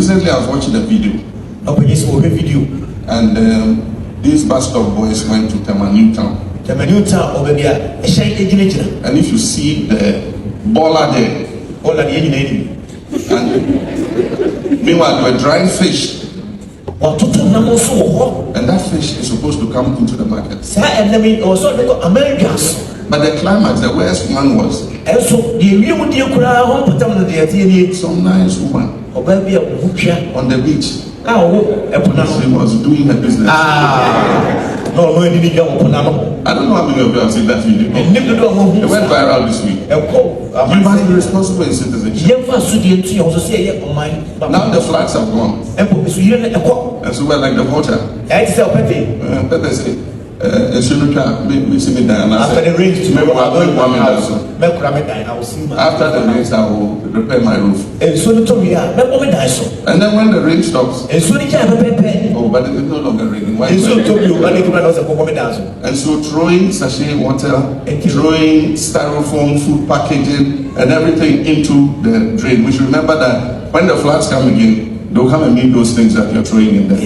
Recently, I was watching a video. And these bus stop boys went to Tema Newtown. And if you see the baller there, and meanwhile, they were drying fish. And that fish is supposed to come into the market. But the climax, the worst one was some nice woman on the beach. She was doing her business. I don't know how many of you have seen that video. It went viral this week. You must be responsible in citizenship. Now the flags have gone. And so we're like the water. Pepe said, after the rains, I will repair my roof. And then when the rain stops, oh, but it is no longer raining. And so throwing sachet water, throwing styrofoam, food packaging, and everything into the drain. We should remember that when the floods come again, they'll come and meet those things that you're throwing in there.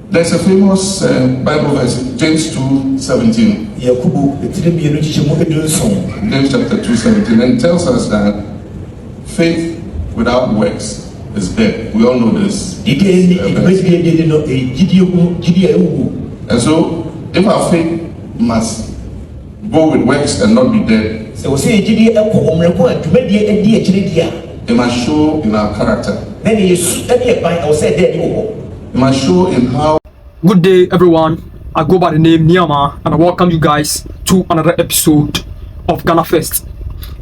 There's a famous Bible verse, James 2:17. James chapter 2:17, and tells us that faith without works is dead. We all know this. And so, if our faith must go with works and not be dead, it must show in our character. It must show in how. Good day, everyone. I go by the name Niama, and I welcome you guys to another episode of Ghana Fest.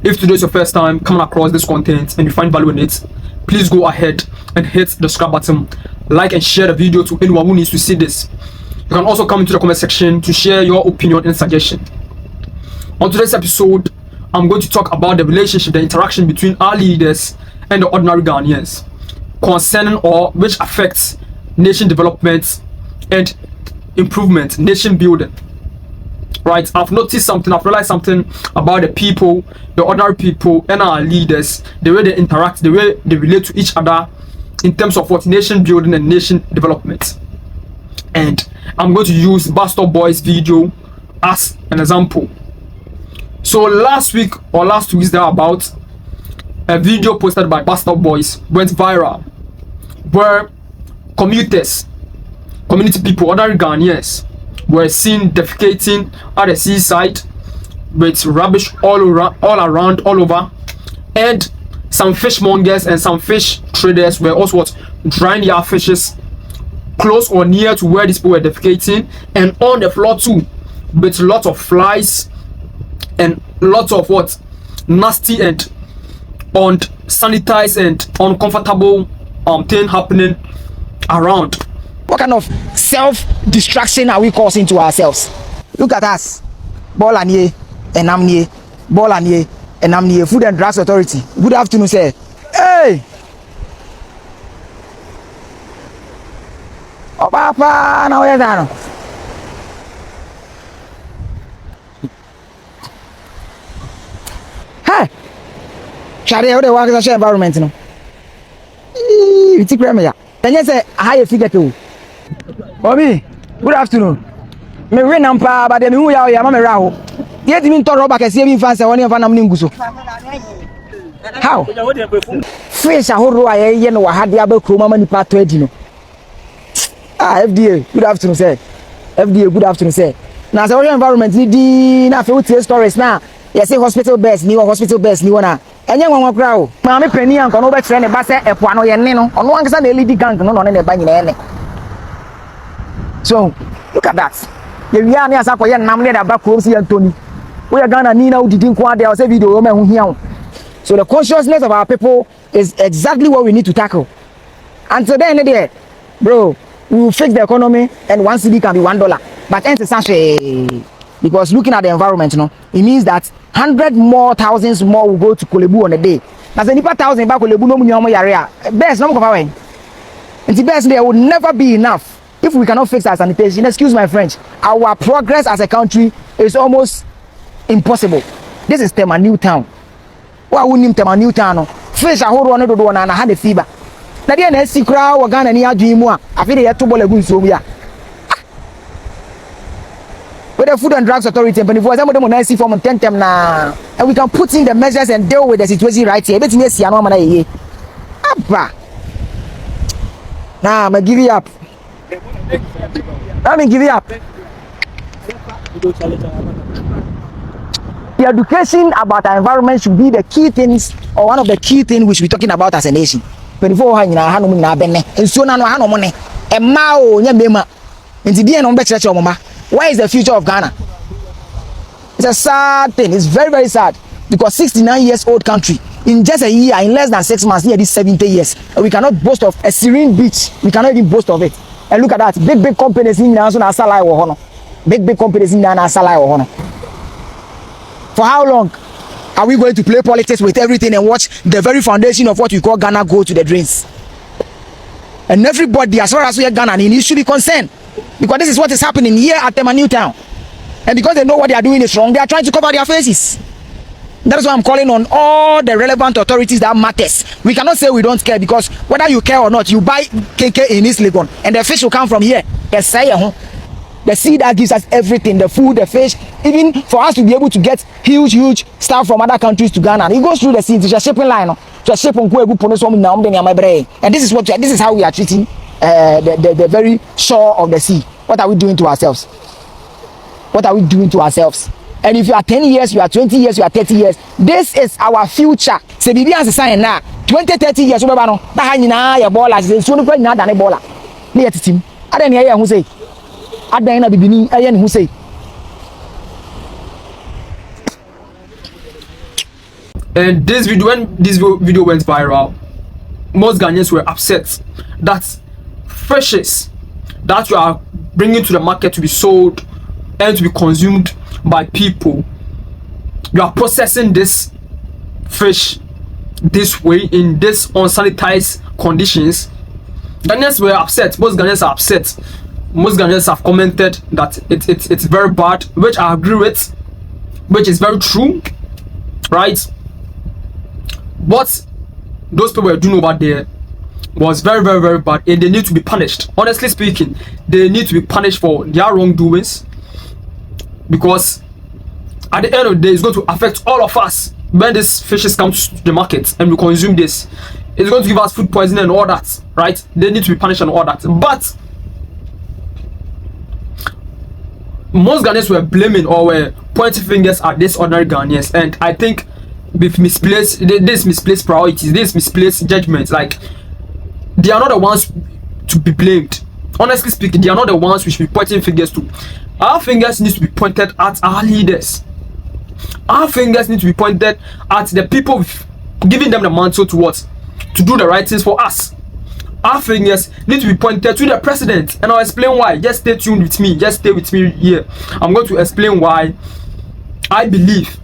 If today is your first time coming across this content and you find value in it, please go ahead and hit the subscribe button, like and share the video to anyone who needs to see this. You can also come into the comment section to share your opinion and suggestion. On today's episode, I'm going to talk about the relationship, the interaction between our leaders and the ordinary Ghanaians concerning or which affects nation development and improvement, nation building. Right? I've noticed something, I've realized something about the people, the ordinary people and our leaders, the way they interact, the way they relate to each other in terms of what nation building and nation development. And I'm going to use Bus Stop Boys video as an example. So last week or last 2 weeks there about a video posted by Bus Stop Boys went viral where commuters, community people, ordinary Ghanaians were seen defecating at the seaside with rubbish all over, and some fishmongers and some fish traders were also drying their fishes close or near to where these people were defecating, and on the floor too, with lots of flies and lots of nasty and unsanitized and uncomfortable thing happening around. What kind of self-destruction are we causing to ourselves? Look at us. Ball and ye, and I'm ye. Ball and ye, and I'm ye. Food and Drugs Authority. Good afternoon, sir. Hey! Oh, Papa, now where's that? Hey! Shari, how the work is a environment, no? You take me. Then you say, how you figure to? Mommy, good afternoon. Me win ampa, but then we are here, Mamma Raho. Yet, me to rob a saving fancy one of an amninguso. How? Fish a whole row, you know, I had the other crew, Mamma Part 20. Ah, FDA, good afternoon, sir. FDA, good afternoon, sir. Now, the environment, need stories now. You say hospital beds, new hospital beds, new one. And young one crowd. Mammy Penny and Conover train a bass at Puano Yanino, on one side, the lady gang, no, on the banyan. So, look at that. The Riani as a Koyan Namlet about Rosie and Tony. We are gonna need out didn't quite there was a video. So, the consciousness of our people is exactly what we need to tackle. And so, then, there, bro, we will fix the economy and 1 cedi can be $1. But enter Sanchez. Because looking at the environment, it means that 100 more thousands more will go to Kolebu on a day. That's a 1,000 back Kolebu no money area. Best no more. And the best there will never be enough if we cannot fix our sanitation. Excuse my French. Our progress as a country is almost impossible. This is Tema Newtown. Wa wunim Tema Newtown no. Fish ahoro no dodo na ha de fiba. Na dia na si kra wo Ghana ni adwen mu a afi de yeto bola gu nsuo mu ya. With the Food and Drugs Authority and for example them na see form 10 tem na, and we can put in the measures and deal with the situation right here. Betimi esi anu amana ye. Abba. Nah, I'm give it up. Let me give it up. The education about our environment should be the key things, or one of the key things we should be talking about as a nation. 24 ha nyina ha no mu na benne. Ensuo na no ha no mo ne. Emma o nya mema. Nti die no be kire kire omoma. Where is the future of Ghana? It's a sad thing. It's very, very sad. Because 69 years old country, in just a year, in less than 6 months, nearly 70 years, and we cannot boast of a serene beach. We cannot even boast of it. And look at that. Big companies in the big companies in the For how long are we going to play politics with everything and watch the very foundation of what we call Ghana go to the drains? And everybody, as far as we are Ghana, you should be concerned. Because this is what is happening here at Tema Newtown. And because they know what they are doing is wrong, they are trying to cover their faces. That is why I'm calling on all the relevant authorities that matters. We cannot say we don't care, because whether you care or not, you buy KK in East Legon and the fish will come from here. The sea that gives us everything, the food, the fish, even for us to be able to get huge stuff from other countries to Ghana. It goes through the sea. It's a shipping line. And this is how we are treating the very shore of the sea. What are we doing to ourselves? What are we doing to ourselves? And if you are 10 years, you are 20 years, you are 30 years, this is our future. Se bibi an se sign na 20 30 years we ba no da ha nyina ya bola se so no kwa nyina da ne bola na yetitim adan ne ya hu sei adan na bibini aye ne hu sei. And this video, when this video went viral, most Ghanaians were upset that fishes that you are bringing to the market to be sold and to be consumed by people, you are processing this fish this way in this unsanitized conditions. Ghanaians were upset. Most Ghanaians are upset. Most Ghanaians have commented that it's very bad, which I agree with, which is very true, right? What those people were doing over there was very bad, and they need to be punished. Honestly speaking, they need to be punished for their wrongdoings, because at the end of the day, it's going to affect all of us when these fishes come to the market and we consume this. It's going to give us food poisoning and all that, right? They need to be punished and all that. But most Ghanaians were blaming or were pointing fingers at these ordinary Ghanaians, and I think with misplaced priorities, this misplaced judgment, like they are not the ones to be blamed. Honestly speaking, they are not the ones we should be pointing fingers to. Our fingers need to be pointed at our leaders. Our fingers need to be pointed at the people giving them the mantle to what? To do the right things for us. Our fingers need to be pointed to the president, and I'll explain why. Just stay tuned with me. Just stay with me here. I'm going to explain why I believe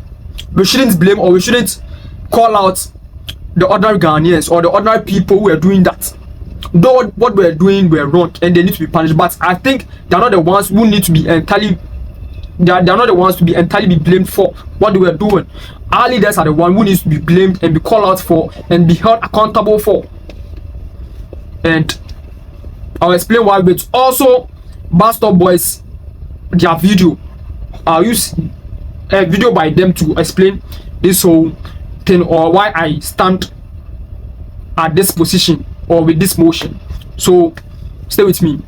we shouldn't blame or we shouldn't call out the ordinary Ghanaians or the ordinary people who are doing that. Though what we're doing were wrong and they need to be punished, but I think they're not the ones who need to be entirely they're not the ones to be entirely be blamed for what they were doing. Our leaders are the one who needs to be blamed and be called out for and be held accountable for. And I'll explain why. But also, Bastard Boys, their video, I'll use a video by them to explain this whole thing, or why I stand at this position or with this motion. So stay with me.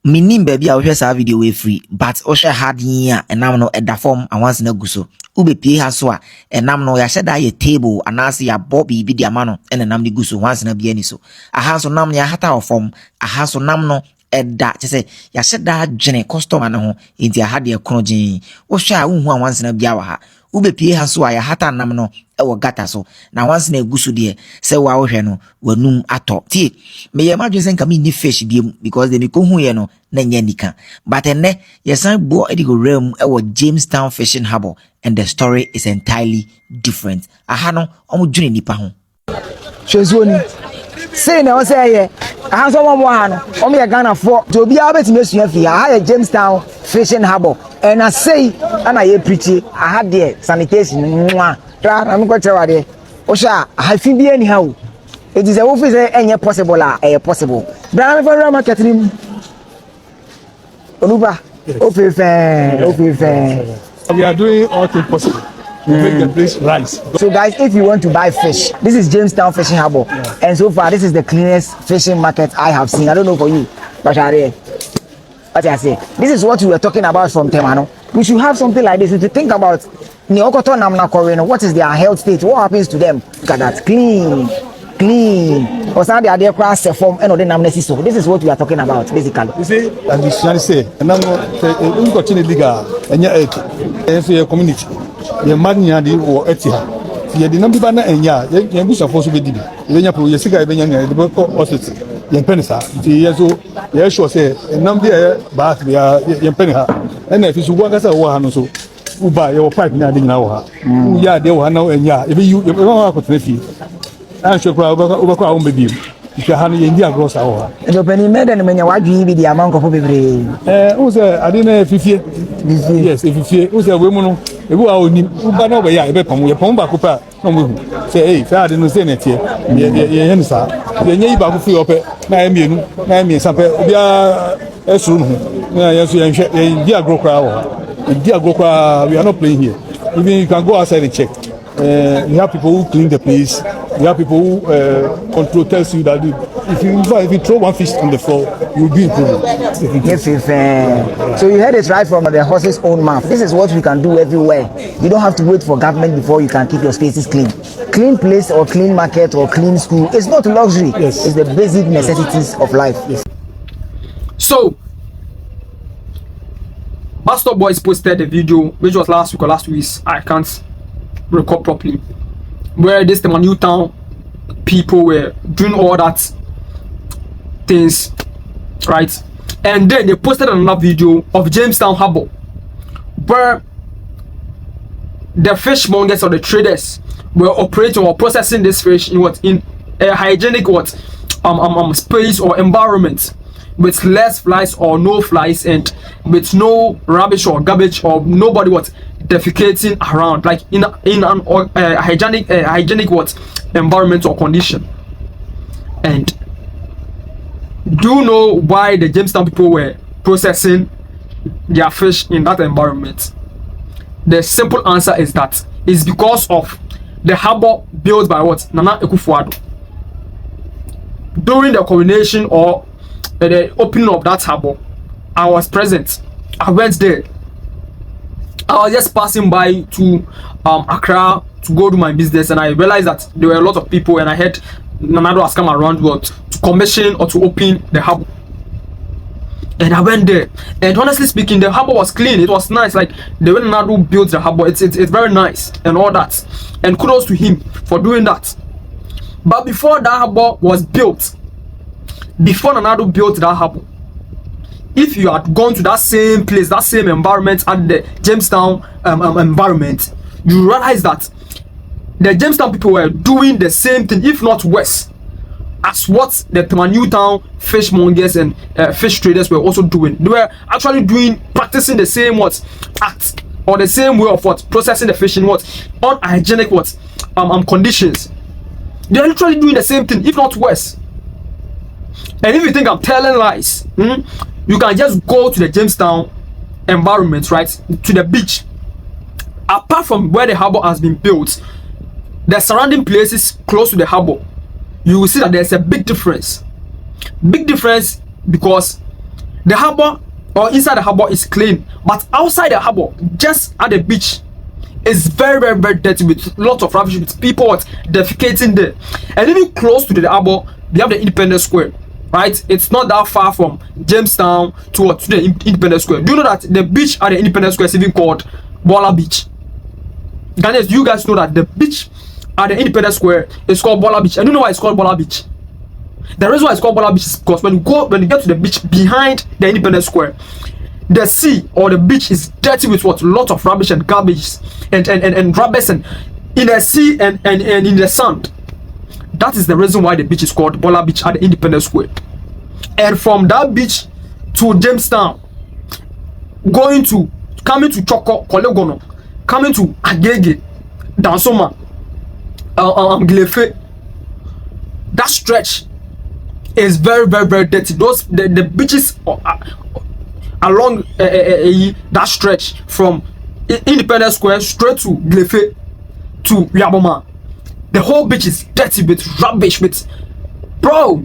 Minim baby I share video we free, but osha hard here and now no at the form and once na guso ube pie ha so a enam no ya sheda ye table and as ya bobby bi dia mano and enam ni guso once na bia ni so aha so nam ya hata form aha so nam no edda che se ya sheda dwene customer na ho enti aha de kono gin osha unhu a once na bia wa ha ube pie ha so a ya hata nam no ewo gata so na once na guso de se wa wo hwe no wanum ato tie me ye ma dwese nka me ni fish biem because de me ko hu ye no na nya nika but enne yesan bo edigo realm ewo Jamestown Fishing Harbour, and the story is entirely different. Aha no omo dwene nipa ho Shezoni say na o say ye aha so mo ha no o me Ghana for to obi a betime sua fi aha Jamestown Fishing Harbour and I say ana ye preach aha there sanitation nwa tra na me ko chewa de o sha aha fi bi any how it is a office enye possible possible bra me for market ni onuba o fe we are doing all things possible to make the place rise. So guys, if you want to buy fish, this is Jamestown Fishing Harbour, and so far this is the cleanest fishing market I have seen. I don't know for you, but what I say, this is what we were talking about from Tema. We should have something like this to think about. What is their health state? What happens to them? Look at that, clean. Or something they are across the form and the so this is what we are talking about basically. You see, as you shall say, and now we continue diga and your community. Your money and or etia. You did not be banner and ya, you wish of force with you. Then you put your cigar, the book of young penisa. Years old, yes, sure say, and number bath, we are young penha. And if you work as a one so, who buy your pipe now, yeah, they were now and ya, if you ever opportunity. I'm sure over baby. If you have India gross hour. The penny made and when you watch you be the amount of people. I didn't know if you fear. Yes, if you fear, who's a woman who are only Ubano, yeah, I bet on your Pomba Cooper. Say, hey, I didn't say it here. Yensa, the neighbor who feel up at Miami, some a soon. Yes, India grow crowd. India grow crowd, we are not playing here. Even you can go outside and check. You have people who clean the place. You have people who control tells you that if you throw one fish on the floor, you'll be in trouble. Yes, so you heard it right from the horse's own mouth. This is what we can do everywhere. You don't have to wait for government before you can keep your spaces clean. Clean place or clean market or clean school, it's not luxury. Yes. It's the basic necessities of life. Yes. So Pastor Boys posted a video which was last week or last week. I can't record properly, where this Tema Newtown people were doing all that things, right? And then they posted another video of Jamestown Harbour, where the fishmongers or the traders were operating or processing this fish in a hygienic space or environment, with less flies or no flies, and with no rubbish or garbage or nobody defecating around, like in an hygienic environment or condition. And do you know why the Jamestown people were processing their fish in that environment? The simple answer is that it's because of the harbour built by Nana Akufo-Addo. During the coronation or the opening of that harbour, I was present. I went there. I was just passing by to Accra to go do my business, and I realized that there were a lot of people, and I heard Nanado has come around to commission or to open the harbour. And I went there, and honestly speaking, the harbour was clean. It was nice. Like the way Nanado built the harbour, it's very nice and all that. And kudos to him for doing that. But before that harbour was built, before Nanado built that harbour, if you had gone to that same place, that same environment at the Jamestown environment, you realize that the Jamestown people were doing the same thing, if not worse, as what the Tema Newtown fishmongers and fish traders were also doing. They were actually practicing the same act or the same way of processing the fish in unhygienic conditions. They are literally doing the same thing, if not worse. And if you think I'm telling lies, you can just go to the Jamestown environment, right, to the beach. Apart from where the harbour has been built, the surrounding places close to the harbour, you will see that there's a big difference. Big difference because the harbour or inside the harbour is clean, but outside the harbour, just at the beach, is very, very, very dirty with lots of rubbish, with people defecating there. And even close to the harbour, they have the Independence Square. Right, it's not that far from Jamestown to the Independence Square. Do you know that the beach at the Independence Square is even called Bola Beach? Ghanaians, you guys know that the beach at the Independence Square is called Bola Beach. And you know why it's called Bola Beach? The reason why it's called Bola Beach is because when you get to the beach behind the Independence Square, the sea or the beach is dirty with lots of rubbish and garbage and rubbish and in the sea and in the sand. That is the reason why the beach is called Bola Beach at the Independence Square. and from that beach to Jamestown, coming to Choko, Kolegono, coming to Agege, Dansoma, Glefe. That stretch is very, very, very dirty. The beaches along that stretch from Independence Square straight to Glefe to Yaboma, the whole beach is dirty with rubbish with, bro.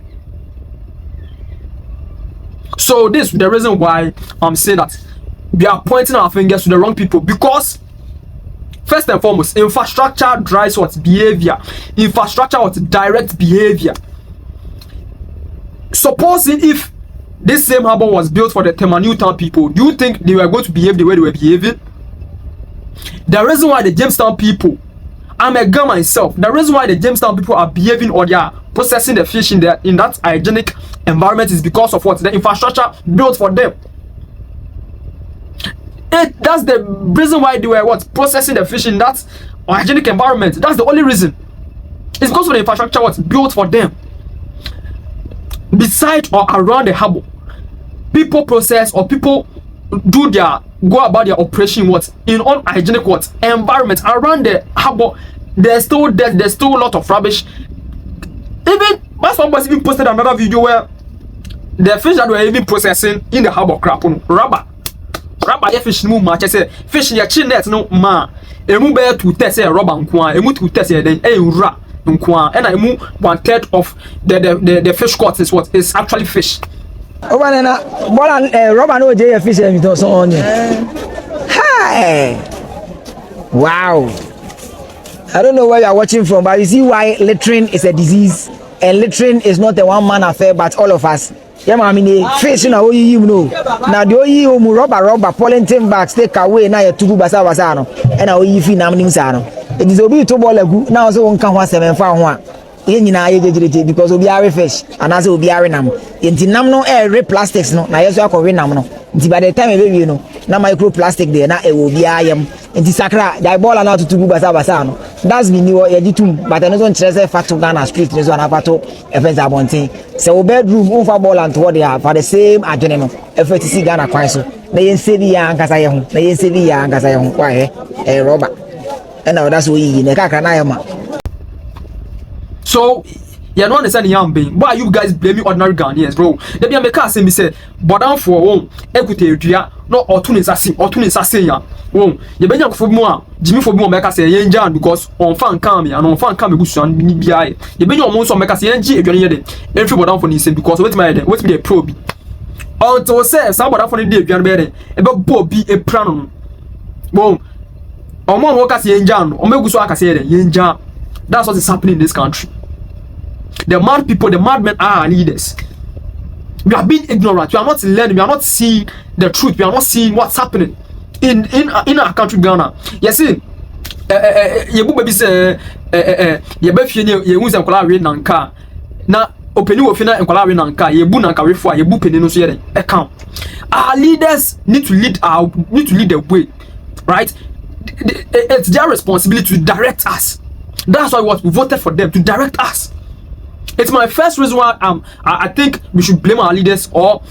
So this is the reason why I'm saying that we are pointing our fingers to the wrong people, because first and foremost, infrastructure drives what behavior. Infrastructure what direct behavior. Supposing if this same harbor was built for the Tema Newtown people, do you think they were going to behave the way they were behaving? The reason why the Jamestown people, I'm a guy myself, the reason why the Jamestown people are behaving or they are processing the fish in that hygienic environment is because of what? The infrastructure built for them. That's the reason why they were what? Processing the fish in that hygienic environment. That's the only reason. It's because of the infrastructure what's built for them. Beside or around the harbor, people process or people go about their operation what in unhygienic what environment around the harbor. There's still a lot of rubbish. Even my son was even posted another video where the fish that were even processing in the harbor crap on rubber ya fish no match. I say fish ya chin net no ma emu be to test rubber nko emu to test then ra nko and emu 1/3 of the fish court is what is actually fish. Over na bola rubber no dey fish em to so on. Hi. Wow. I don't know where you are watching from, but you see why littering is a disease, and littering is not a one-man affair, but all of us. Yeah, I mean, fish na oyi you know. Now the oyi omu rubber polythene bags take away na ya tubu basa no. And na oyi fi nam nim sa no. It is obi to ball egu. Now so won kan ho asem fa ho a. Ye nyina ye jejeje because obi are fish and as obi are nam. Enti nam no re plastics no. Na yeso akọ nam no. Enti by the time e be no, na microplastic there na e wo bi ayam. Enti sakra dai ball na to tubu basa no. That's me ni wo ye ditum, but no so nkyere say facto Ghana street no so na fato e fence abonten. So bedroom on for ball and what they have for the same agenda effort to see Ghana kwan so na yen sebi ya nkasa ye ho na yen sebi ya nkasa ye ho kwa rubber and now that's what you na kaka na yama. So you don't understand the young being. Why are you guys blaming ordinary Ghanaians, bro? They be make us say me say but down for one equity edua no otun assassin ya won ye benya ko fobi mu a Jimmy fobi mu make us say yen jan because on fan kam me and on fan kam egusu an ni bia ye benya omo so make us yen ji edua ye de every but down for ni say because wetin be pro bi until say some but down for ni de edua be de e be bo bi e pra no bon omo wo ka say yen jan omo egusu aka say de yen jan. That's what is happening in this country. The mad people, the madmen are our leaders. We are being ignorant. We are not learning. We are not seeing the truth. We are not seeing what's happening in our country, Ghana. You see, you baby say, you be fini, you use a collar in Nanka. Now, opening of fina and collar in Nanka. You bu Nanka before you bu penny no so account. Our leaders need to lead the way, right? It's their responsibility to direct us. That's why we voted for them, to direct us. It's my first reason why I think we should blame our leaders or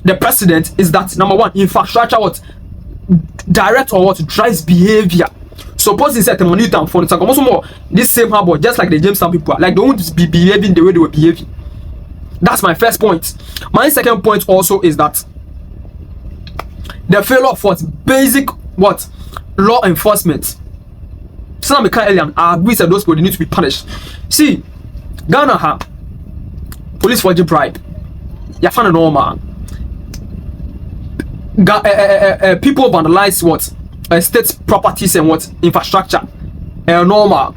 the president is that number one, infrastructure what direct or what drives behavior. Suppose he said Tema Newtown for the also more this same harbor, just like the Jamestown people, like they won't be behaving the way they were behaving. That's my first point. My second point also is that the failure of what basic what law enforcement. So I agree that those people need to be punished. See, Ghana have police for the bribe. You find a normal. People vandalize what state properties and what infrastructure. Normal.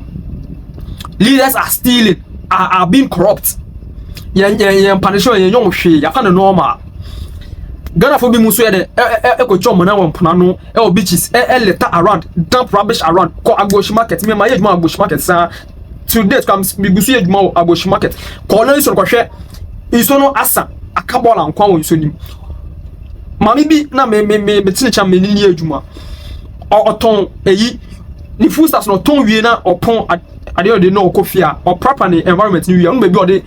Leaders are stealing, are being corrupt. You find a normal. Ghana for be musu de eko chom na won pnano e beaches litter around, dump rubbish around, ko agboshi market me ma yeduma agboshi market sa today comes me gusu yeduma agboshi market ko na iso ko hwe iso no asa akabola nkwa won iso nim mami bi na me tinicha me ni adwuma oton eyi ni food stars no ton wie na opon ade de no kofia or proper environment ni we no baby or de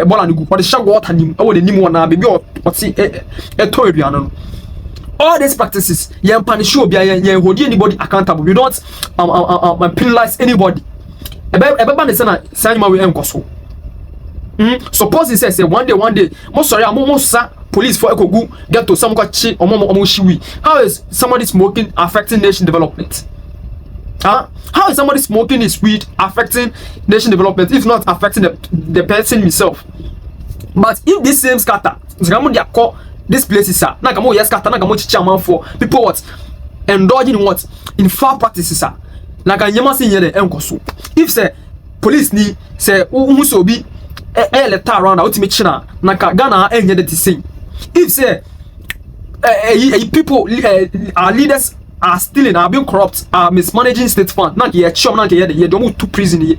ball and go or the shag water nim e wo de nim na baby or see to aduano no. All these practices you punish obi you hold anybody accountable. You don't penalize anybody. Ebeba ne say na sanima we enkoso. Suppose he says one day most sorry most police for ekogu get to some kwachi omo shiwi. How is somebody smoking affecting nation development? How is somebody smoking his weed affecting nation development if not affecting the person himself? But if this same scatter this place is na kamo yes scatter na kamo chichaman for people what indulging what in foul practices na kan yema sin yede enkoso. If say police ni say so bi let around ultimate china na ka Ghana enye the same. If say people our leaders are stealing, are being corrupt, are mismanaging state fund. Not ye chum, not ye don't to prison, ye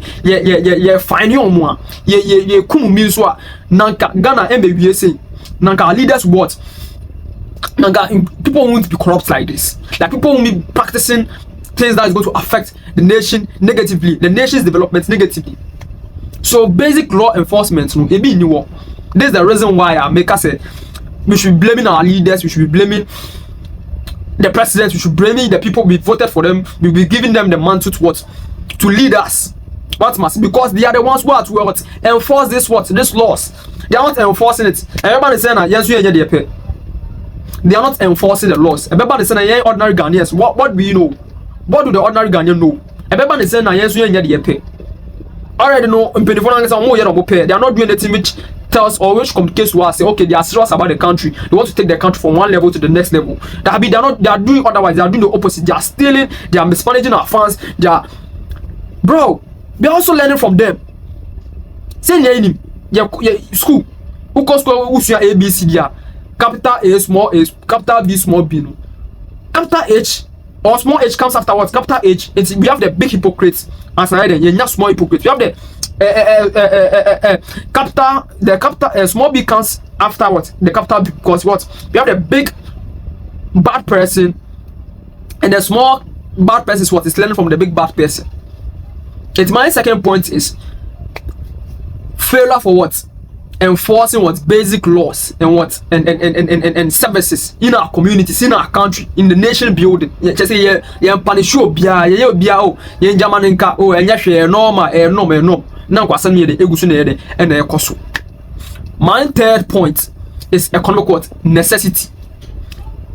fine your more, ye kum milswa, nanka Ghana MBBSA, nanka leaders what? Nanka people won't be corrupt like this. Like people won't be practicing things that is going to affect the nation negatively, the nation's development negatively. So basic law enforcement, no, it be new. This is the reason why I make us say we should be blaming our leaders, we should be blaming the president, we should blame the people we voted for them, we be giving them the mantle to lead us. What must, because they are the ones who are to enforce this this laws. They are not enforcing it. Everybody is saying that yes, we are there. They are not enforcing the laws. Everybody is saying that ordinary Ghanaians. What do you know? What do the ordinary Ghanaians know? Everybody is saying that yes, we are there. Already know they are not doing anything which tells or which communicates to us say okay, they are serious about the country, they want to take the country from one level to the next level. They are doing otherwise, they are doing the opposite. They are stealing, they are mismanaging our funds, they are we are also learning from them. Say school who goes school A B C D, capital A small a, capital B small b, no. Capital H or small h comes afterwards. Capital H, we have the big hypocrites as not small hypocrites. We have the capital small b comes afterwards. The capital B, because what? We have the big bad person, and the small bad person is what is learning from the big bad person. It's my second point is failure for what? Enforcing what basic laws and what and services in our communities, in our country, in the nation building. Just say punish you Germaninka no. Now my third point is economic what? Necessity.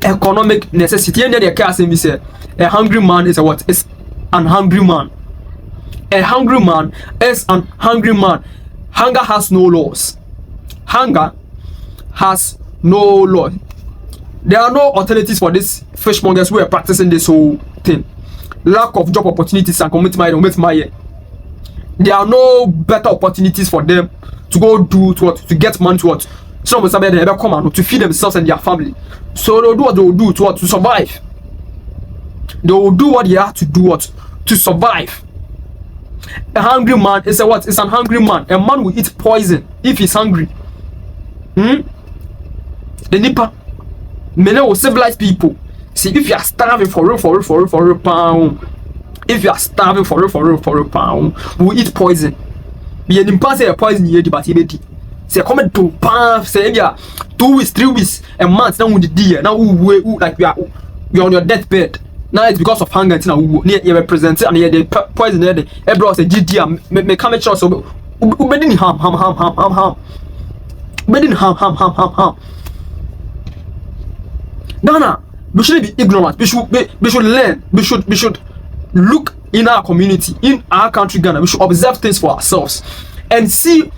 Economic necessity. And then the say a hungry man is a what? Is an hungry man. A hungry man is an hungry man. Hunger has no laws. Hunger has no law. There are no alternatives for these fishmongers who are practicing this whole thing. Lack of job opportunities and commitment. There are no better opportunities for them to go do to get money to what? Some of them come out to feed themselves and their family. So they'll do what they will do to survive. They will do what they have to do to survive. A hungry man is a what? It's an hungry man. A man will eat poison if he's hungry. The Nipa, many will civilize people. See, if you are starving for real pound, if you are starving for real pound, we eat poison. Be an impasse a poison here, but he say come to pound, say yeah, 2 weeks, 3 weeks, a month. Now with the deer, now we like you're on your deathbed. Now it's because of hunger. Now you represent and the poison there. Everyone say GD, me come at so we didn't harm. We didn't harm. Ghana, we shouldn't be ignorant. We should learn. We should look in our community, in our country, Ghana. We should observe things for ourselves and see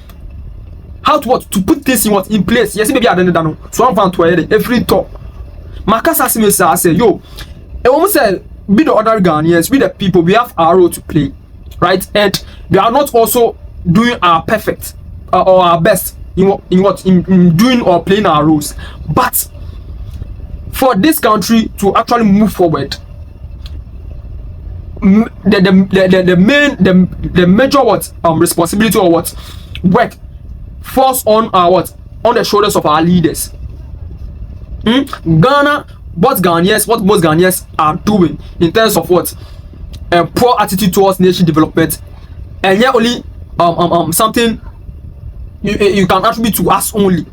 how to put things in place. Yes, maybe I don't know. So I'm going to every talk. Makasa say yo. I almost said, be the ordinary Ghanaians, be the people, we have our role to play, right? And we are not also doing our perfect or our best in doing or playing our roles. But for this country to actually move forward, the major responsibility or work falls on our on the shoulders of our leaders. Ghana. What most Ghanaians are doing in terms of a poor attitude towards nation development and yeah, only something you can attribute to us only.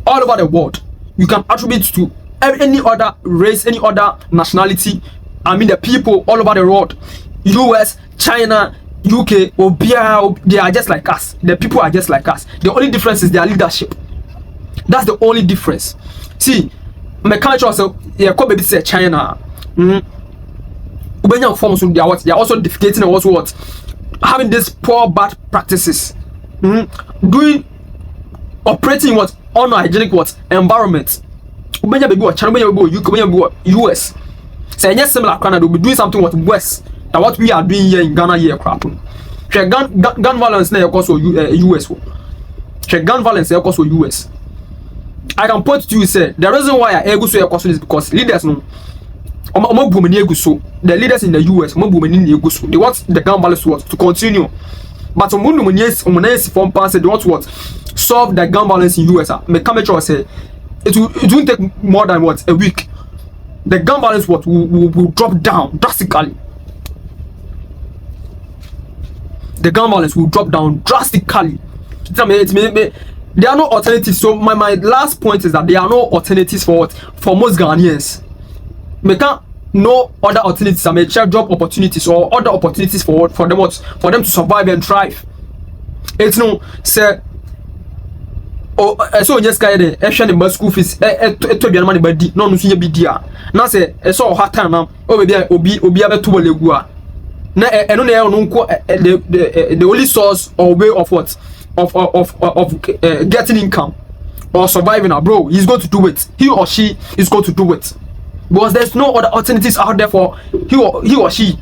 All over the world, you can attribute to any other race, any other nationality. I mean, the people all over the world, US, China, UK, Obia, they are just like us. The people are just like us. The only difference is their leadership. That's the only difference. See, my culture also, yeah, come baby say China. Forms, they are what? They are also defecating and also what? Having these poor, bad practices. Operating what? Unhygienic what? Environment. Ubenya baby what? China, Ubenya baby UK, Ubenya baby what? US. So, yes, similar Canada will be doing something what worse than what we are doing here in Ghana here, crap. Gun violence now also US. Gun violence now also US. I can point to you say the reason why I go so question is because leaders know the leaders in the US they want the gun violence to continue. But they want to what? Solve the gun violence in US. Me come sure say it won't take more than what? A week. The gun violence will drop down drastically. The gun violence will drop down drastically. There are no alternatives. So my last point is that there are no alternatives for what? For most Ghanaians. We can't no other alternatives. I mean, job opportunities or other opportunities for what? For them what? For them to survive and thrive. It's no say. Oh, so just guy there. The school fees. To be money by di. No see be dia. Now say so hard time now. Oh baby, obi abe to legua. Na the only source or way of what? Of getting income or surviving, bro, he's going to do it. He or she is going to do it because there's no other alternatives out there for he or she.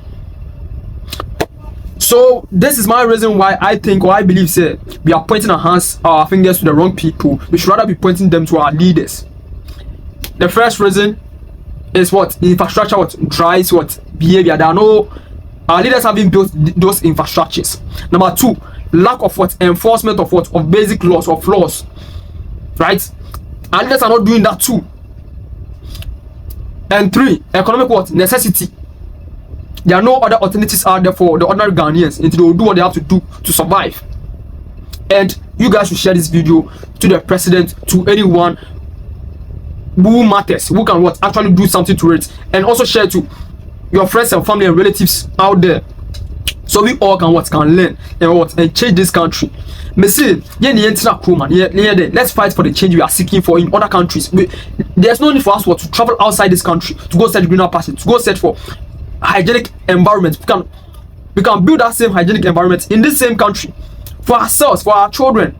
So this is my reason why I think or I believe say we are pointing our fingers to the wrong people. We should rather be pointing them to our leaders. The first reason is what? Infrastructure what drives what behavior. There are no our leaders haven't built those infrastructures. Number two, lack of what? Enforcement of what? Of basic laws, of laws. Right? And leaders are not doing that too. And three, economic what? Necessity. There are no other alternatives out there for the ordinary Ghanaians until they will do what they have to do to survive. And you guys should share this video to the president, to anyone who matters, who can what? Actually do something to it. And also share to your friends and family and relatives out there. So we all can what? Can learn and what? And change this country. Let's fight for the change we are seeking for in other countries. There's no need for us to travel outside this country to go search greener pastures, to go search for hygienic environment. We can build that same hygienic environment in this same country for ourselves, for our children.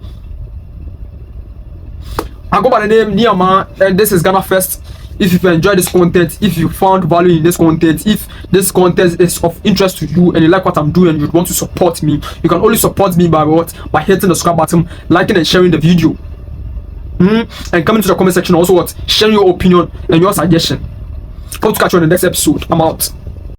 I go by the name Niama, and this is Ghana First. If you enjoyed this content, if you found value in this content, if this content is of interest to you and you like what I'm doing and you want to support me, you can only support me by what? By hitting the subscribe button, liking and sharing the video. And coming to the comment section also what? Sharing your opinion and your suggestion. Hope to catch you on the next episode. I'm out.